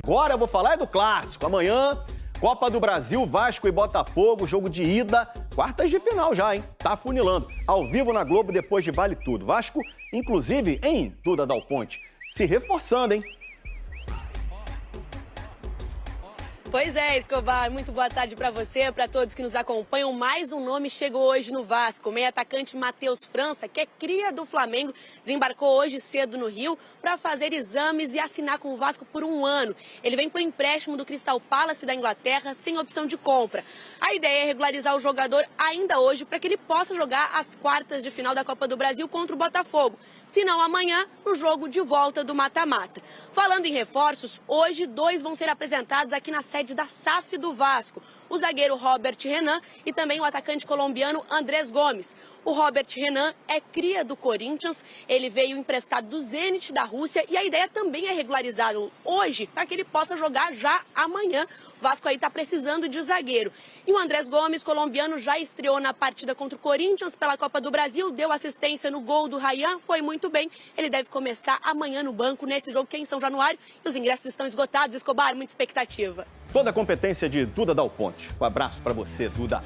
Agora eu vou falar do clássico. Amanhã, Copa do Brasil, Vasco e Botafogo, jogo de ida, quartas de final já, hein? Tá afunilando. Ao vivo na Globo, depois de Vale Tudo. Vasco, inclusive, em Duda Dal Ponte, se reforçando, hein? Pois é, Escobar, muito boa tarde para você, para todos que nos acompanham. Mais um nome chegou hoje no Vasco. O meio-atacante Matheus França, que é cria do Flamengo, desembarcou hoje cedo no Rio para fazer exames e assinar com o Vasco por um ano. Ele vem por empréstimo do Crystal Palace da Inglaterra, sem opção de compra. A ideia é regularizar o jogador ainda hoje para que ele possa jogar as quartas de final da Copa do Brasil contra o Botafogo. Se não, amanhã, no jogo de volta do mata-mata. Falando em reforços, hoje 2 vão ser apresentados aqui na sede da SAF do Vasco. O zagueiro Robert Renan e também o atacante colombiano Andrés Gomes. O Robert Renan é cria do Corinthians, ele veio emprestado do Zenit da Rússia e a ideia também é regularizá-lo hoje para que ele possa jogar já amanhã. O Vasco aí está precisando de zagueiro. E o Andrés Gomes, colombiano, já estreou na partida contra o Corinthians pela Copa do Brasil, deu assistência no gol do Ryan, foi muito bem. Ele deve começar amanhã no banco nesse jogo que é em São Januário e os ingressos estão esgotados. Escobar, muita expectativa. Toda a competência de Duda Dal Ponte. Um abraço para você, Duda.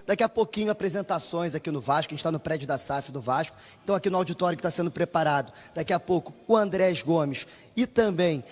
Daqui a pouquinho, apresentações aqui no Vasco. A gente está no prédio da SAF do Vasco. Então, aqui no auditório que está sendo preparado. Daqui a pouco, o Andrés Gomes. E também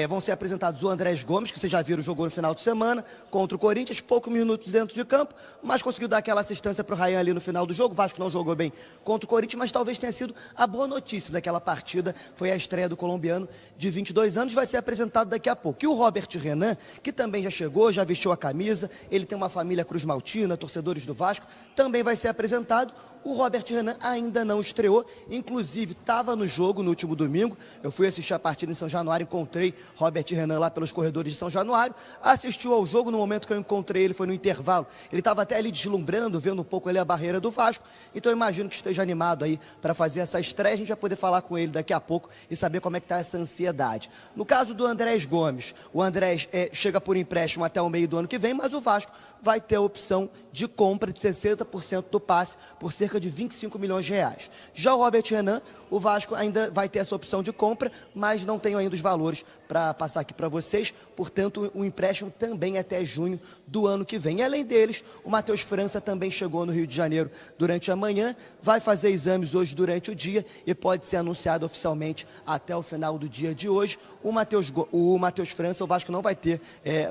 vão ser apresentados o Andrés Gomes, que vocês já viram, jogou no final de semana contra o Corinthians, poucos minutos dentro de campo, mas conseguiu dar aquela assistência para o Ryan ali no final do jogo. O Vasco não jogou bem contra o Corinthians, mas talvez tenha sido a boa notícia daquela partida. Foi a estreia do colombiano de 22 anos, vai ser apresentado daqui a pouco. E o Robert Renan, que também já chegou, já vestiu a camisa, ele tem uma família Cruz Maltina, torcedores do Vasco, também vai ser apresentado. O Robert Renan ainda não estreou, inclusive estava no jogo no último domingo. Eu fui assistir a partida em São Januário, encontrei Robert Renan lá pelos corredores de São Januário, assistiu ao jogo. No momento que eu encontrei ele foi no intervalo, ele estava até ali deslumbrando, vendo um pouco ali a barreira do Vasco, então eu imagino que esteja animado aí para fazer essa estreia. A gente vai poder falar com ele daqui a pouco e saber como é que está essa ansiedade. No caso do Andrés Gomes, o Andrés chega por empréstimo até o meio do ano que vem, mas o Vasco vai ter a opção de compra de 60% do passe por cerca de 25 milhões de reais. Já o Robert Renan, o Vasco ainda vai ter essa opção de compra, mas não tenho ainda os valores para passar aqui para vocês, portanto o empréstimo também é até junho do ano que vem. E além deles, o Matheus França também chegou no Rio de Janeiro durante a manhã, vai fazer exames hoje durante o dia e pode ser anunciado oficialmente até o final do dia de hoje. O Matheus França, o Vasco não vai ter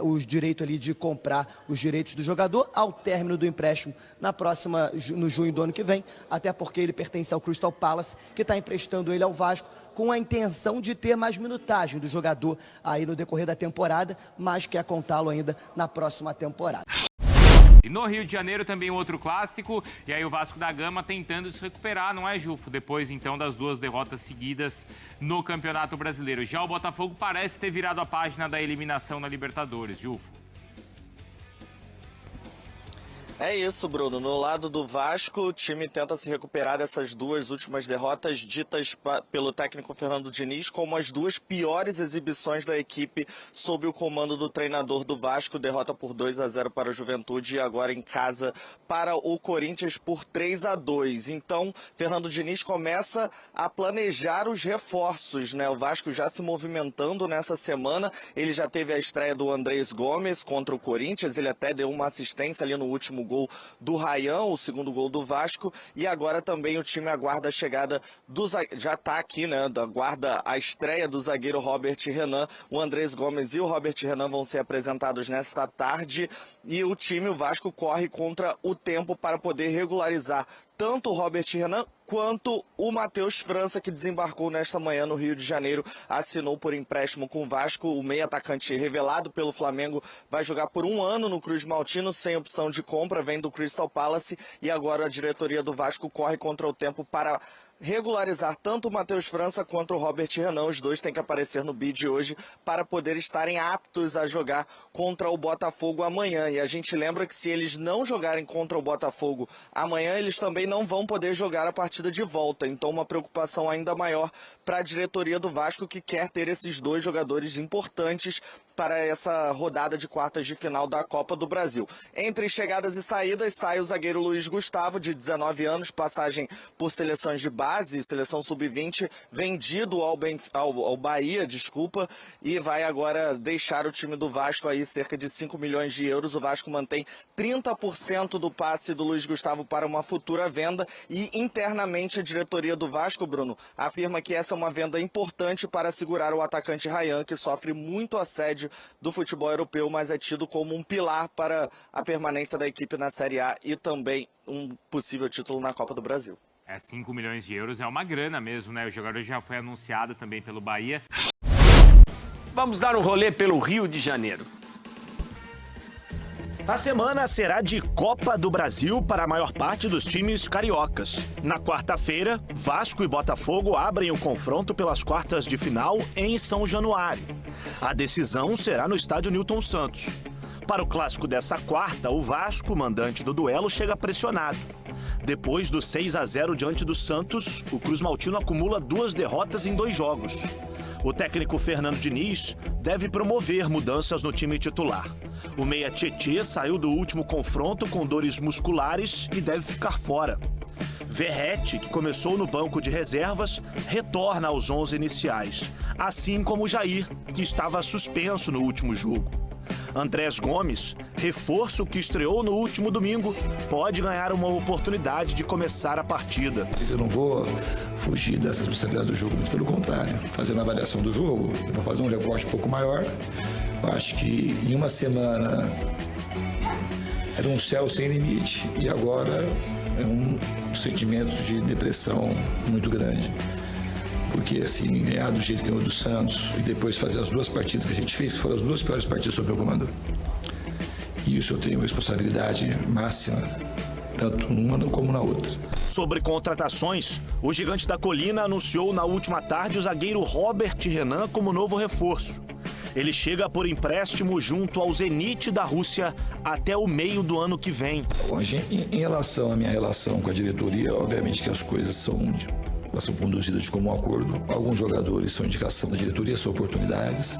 os direitos ali de comprar os direitos do jogador ao término do empréstimo no junho do ano que vem, até porque ele pertence ao Crystal Palace, que está emprestando ele ao Vasco com a intenção de ter mais minutagem do jogador aí no decorrer da temporada, mas quer contá-lo ainda na próxima temporada. No Rio de Janeiro também outro clássico, e aí o Vasco da Gama tentando se recuperar, não é, Jufo? Depois então das 2 derrotas seguidas no Campeonato Brasileiro. Já o Botafogo parece ter virado a página da eliminação na Libertadores, Jufo. É isso, Bruno. No lado do Vasco, o time tenta se recuperar dessas 2 últimas derrotas ditas pelo técnico Fernando Diniz como as 2 piores exibições da equipe sob o comando do treinador do Vasco. Derrota por 2-0 para o Juventude e agora em casa para o Corinthians por 3-2. Então, Fernando Diniz começa a planejar os reforços, né? O Vasco já se movimentando nessa semana. Ele já teve a estreia do Andrés Gomes contra o Corinthians. Ele até deu uma assistência ali no último gol do Ryan, o segundo gol do Vasco, e agora também o time aguarda a chegada já está aqui, né, aguarda a estreia do zagueiro Robert Renan. O Andrés Gomes e o Robert Renan vão ser apresentados nesta tarde, e o Vasco corre contra o tempo para poder regularizar tanto o Robert Renan quanto o Matheus França, que desembarcou nesta manhã no Rio de Janeiro, assinou por empréstimo com o Vasco. O meio-atacante revelado pelo Flamengo vai jogar por um ano no Cruz Maltino, sem opção de compra, vem do Crystal Palace, e agora a diretoria do Vasco corre contra o tempo para regularizar tanto o Matheus França quanto o Robert Renan. Os dois têm que aparecer no bid hoje para poder estarem aptos a jogar contra o Botafogo amanhã. E a gente lembra que se eles não jogarem contra o Botafogo amanhã, eles também não vão poder jogar a partida de volta. Então uma preocupação ainda maior para a diretoria do Vasco, que quer ter esses 2 jogadores importantes para essa rodada de quartas de final da Copa do Brasil. Entre chegadas e saídas, sai o zagueiro Luiz Gustavo, de 19 anos, passagem por seleções de base, seleção sub-20, vendido ao Bahia, e vai agora deixar o time do Vasco aí cerca de 5 milhões de euros. O Vasco mantém 30% do passe do Luiz Gustavo para uma futura venda e internamente a diretoria do Vasco, Bruno, afirma que essa é uma venda importante para segurar o atacante Ryan, que sofre muito assédio do futebol europeu, mas é tido como um pilar para a permanência da equipe na Série A e também um possível título na Copa do Brasil. 5 milhões de euros é uma grana mesmo, né? O jogador já foi anunciado também pelo Bahia. Vamos dar um rolê pelo Rio de Janeiro. A semana será de Copa do Brasil para a maior parte dos times cariocas. Na quarta-feira, Vasco e Botafogo abrem o confronto pelas quartas de final em São Januário. A decisão será no estádio Newton Santos. Para o clássico dessa quarta, o Vasco, mandante do duelo, chega pressionado. Depois do 6-0 diante do Santos, o Cruz Maltino acumula 2 derrotas em 2 jogos. O técnico Fernando Diniz deve promover mudanças no time titular. O meia Tietê saiu do último confronto com dores musculares e deve ficar fora. Verratti, que começou no banco de reservas, retorna aos 11 iniciais, assim como Jair, que estava suspenso no último jogo. Andrés Gomes, reforço que estreou no último domingo, pode ganhar uma oportunidade de começar a partida. Eu não vou fugir dessa responsabilidade do jogo, muito pelo contrário. Fazendo a avaliação do jogo, eu vou fazer um recorte um pouco maior. Eu acho que em uma semana era um céu sem limite e agora é um sentimento de depressão muito grande. Porque, assim, ganhar do jeito que ganhou do Santos e depois fazer as 2 partidas que a gente fez, que foram as 2 piores partidas sob meu comando. E isso eu tenho responsabilidade máxima, tanto numa como na outra. Sobre contratações, o Gigante da Colina anunciou na última tarde o zagueiro Robert Renan como novo reforço. Ele chega por empréstimo junto ao Zenit da Rússia até o meio do ano que vem. Hoje, em relação à minha relação com a diretoria, obviamente que as coisas elas são conduzidas de comum acordo. Alguns jogadores são indicação da diretoria, são oportunidades.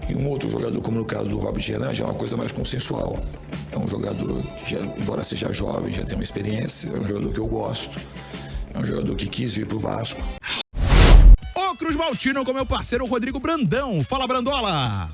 E um outro jogador, como no caso do Robert Renan, já é uma coisa mais consensual. É um jogador que, embora seja jovem, já tem uma experiência. É um jogador que eu gosto. É um jogador que quis vir pro Vasco. O Cruz Maltino com meu parceiro Rodrigo Brandão. Fala, Brandola!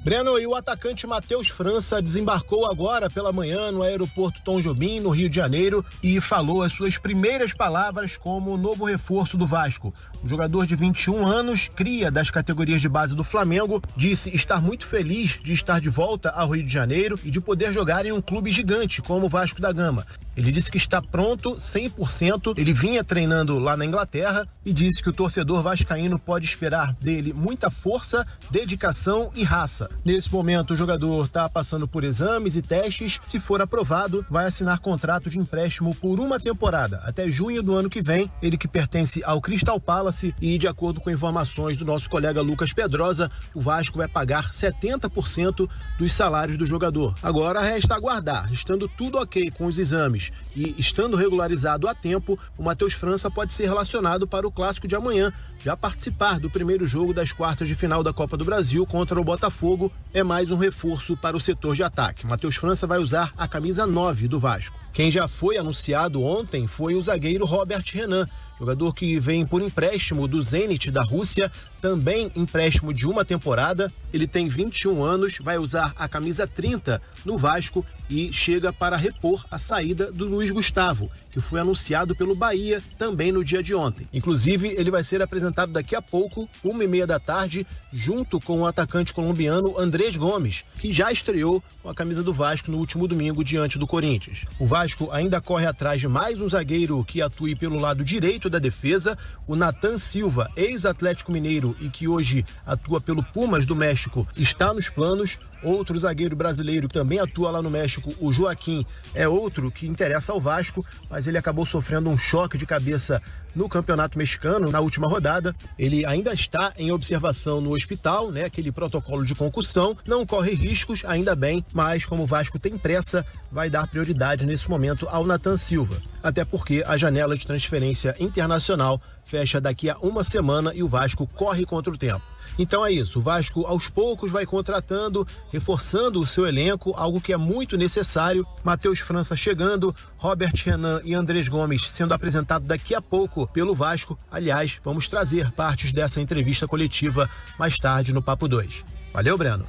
Breno, e o atacante Matheus França desembarcou agora pela manhã no aeroporto Tom Jobim, no Rio de Janeiro, e falou as suas primeiras palavras como novo reforço do Vasco. O jogador de 21 anos, cria das categorias de base do Flamengo, disse estar muito feliz de estar de volta ao Rio de Janeiro e de poder jogar em um clube gigante como o Vasco da Gama. Ele disse que está pronto 100%, ele vinha treinando lá na Inglaterra e disse que o torcedor vascaíno pode esperar dele muita força, dedicação e raça. Nesse momento, o jogador está passando por exames e testes. Se for aprovado, vai assinar contrato de empréstimo por uma temporada, até junho do ano que vem. Ele que pertence ao Crystal Palace e, de acordo com informações do nosso colega Lucas Pedrosa, o Vasco vai pagar 70% dos salários do jogador. Agora resta aguardar. Estando tudo ok com os exames e estando regularizado a tempo, o Matheus França pode ser relacionado para o clássico de amanhã, já participar do primeiro jogo das quartas de final da Copa do Brasil contra o Botafogo. É mais um reforço para o setor de ataque. Matheus França vai usar a camisa 9 do Vasco. Quem já foi anunciado ontem foi o zagueiro Robert Renan, jogador que vem por empréstimo do Zenit da Rússia, também empréstimo de uma temporada. Ele tem 21 anos, vai usar a camisa 30 no Vasco e chega para repor a saída do Luiz Gustavo, que foi anunciado pelo Bahia também no dia de ontem. Inclusive, ele vai ser apresentado daqui a pouco, 1h30 da tarde, junto com o atacante colombiano Andrés Gomes, que já estreou com a camisa do Vasco no último domingo diante do Corinthians. O Vasco ainda corre atrás de mais um zagueiro que atue pelo lado direito da defesa, o Nathan Silva, ex-Atlético Mineiro e que hoje atua pelo Pumas do México, está nos planos. Outro zagueiro brasileiro que também atua lá no México, o Joaquim, é outro que interessa ao Vasco, mas ele acabou sofrendo um choque de cabeça no Campeonato Mexicano na última rodada. Ele ainda está em observação no hospital, né? Aquele protocolo de concussão, não corre riscos, ainda bem, mas como o Vasco tem pressa, vai dar prioridade nesse momento ao Nathan Silva. Até porque a janela de transferência internacional fecha daqui a uma semana e o Vasco corre contra o tempo. Então é isso, o Vasco aos poucos vai contratando, reforçando o seu elenco, algo que é muito necessário. Matheus França chegando, Robert Renan e Andrés Gomes sendo apresentado daqui a pouco pelo Vasco. Aliás, vamos trazer partes dessa entrevista coletiva mais tarde no Papo 2. Valeu, Breno.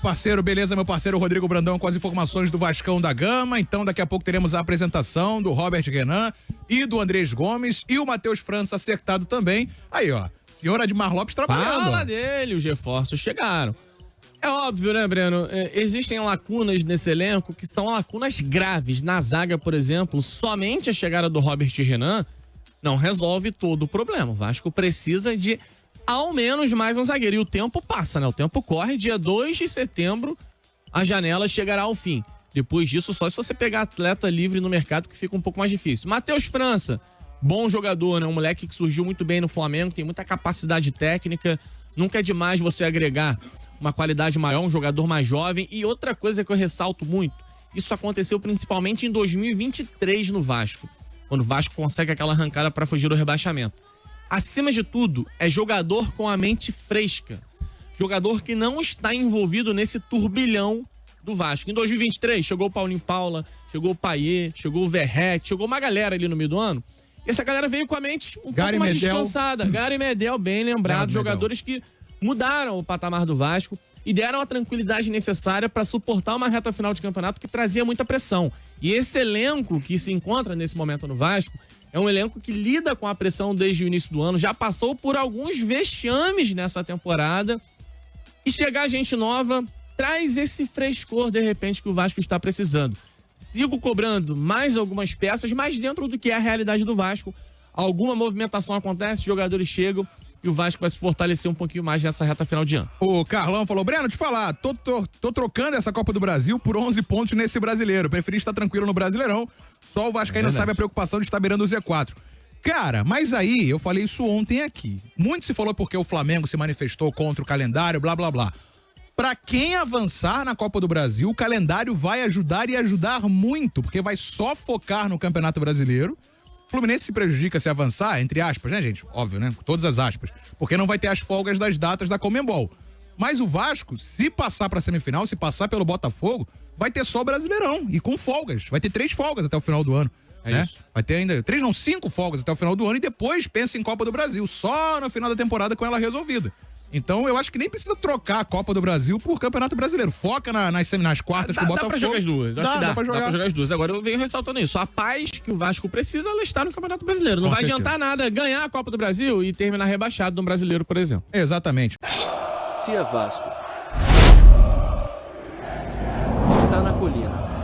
Parceiro, beleza, meu parceiro Rodrigo Brandão com as informações do Vascão da Gama. Então daqui a pouco teremos a apresentação do Robert Renan e do Andrés Gomes e o Matheus França acertado também. Aí, ó, senhor Admar Lopes trabalhando. Fala dele, os reforços chegaram. É óbvio, né, Breno? Existem lacunas nesse elenco que são lacunas graves. Na zaga, por exemplo, somente a chegada do Robert Renan não resolve todo o problema. O Vasco precisa de ao menos mais um zagueiro. E o tempo passa, né? O tempo corre. Dia 2 de setembro, a janela chegará ao fim. Depois disso, só se você pegar atleta livre no mercado, que fica um pouco mais difícil. Matheus França, bom jogador, né? Um moleque que surgiu muito bem no Flamengo, tem muita capacidade técnica. Nunca é demais você agregar uma qualidade maior, um jogador mais jovem. E outra coisa que eu ressalto muito, isso aconteceu principalmente em 2023 no Vasco, quando o Vasco consegue aquela arrancada para fugir do rebaixamento. Acima de tudo, é jogador com a mente fresca. Jogador que não está envolvido nesse turbilhão do Vasco. Em 2023, chegou o Paulinho Paula, chegou o Payet, chegou o Verrete, chegou uma galera ali no meio do ano. E essa galera veio com a mente um pouco mais descansada. Gary Medel, bem lembrado. Jogadores que mudaram o patamar do Vasco e deram a tranquilidade necessária para suportar uma reta final de campeonato que trazia muita pressão. E esse elenco que se encontra nesse momento no Vasco é um elenco que lida com a pressão desde o início do ano, já passou por alguns vexames nessa temporada. E chegar gente nova traz esse frescor, de repente, que o Vasco está precisando. Sigo cobrando mais algumas peças, mas dentro do que é a realidade do Vasco. Alguma movimentação acontece, jogadores chegam e o Vasco vai se fortalecer um pouquinho mais nessa reta final de ano. O Carlão falou, Breno, te falar, tô trocando essa Copa do Brasil por 11 pontos nesse brasileiro. Preferi estar tranquilo no Brasileirão. Só o Vascaíno sabe a preocupação de estar beirando o Z4. Cara, mas aí, eu falei isso ontem aqui. Muito se falou porque o Flamengo se manifestou contra o calendário, blá, blá, blá. Pra quem avançar na Copa do Brasil, o calendário vai ajudar e ajudar muito, porque vai só focar no Campeonato Brasileiro. O Fluminense se prejudica se avançar, entre aspas, né, gente? Óbvio, né? Todas as aspas. Porque não vai ter as folgas das datas da Conmebol. Mas o Vasco, se passar pra semifinal, se passar pelo Botafogo, vai ter só o Brasileirão. E com folgas. Vai ter 3 folgas até o final do ano. Né? Isso. Vai ter ainda 5 folgas até o final do ano e depois pensa em Copa do Brasil. Só no final da temporada com ela resolvida. Então eu acho que nem precisa trocar a Copa do Brasil por Campeonato Brasileiro. Foca nas quartas que o Botafogo. Dá pra jogar as duas. Acho que dá pra jogar as duas. Agora eu venho ressaltando isso. A paz que o Vasco precisa, ela está no Campeonato Brasileiro. Não vai adiantar nada ganhar a Copa do Brasil e terminar rebaixado no Brasileiro, por exemplo. Exatamente. Se é Vasco, tá na colina.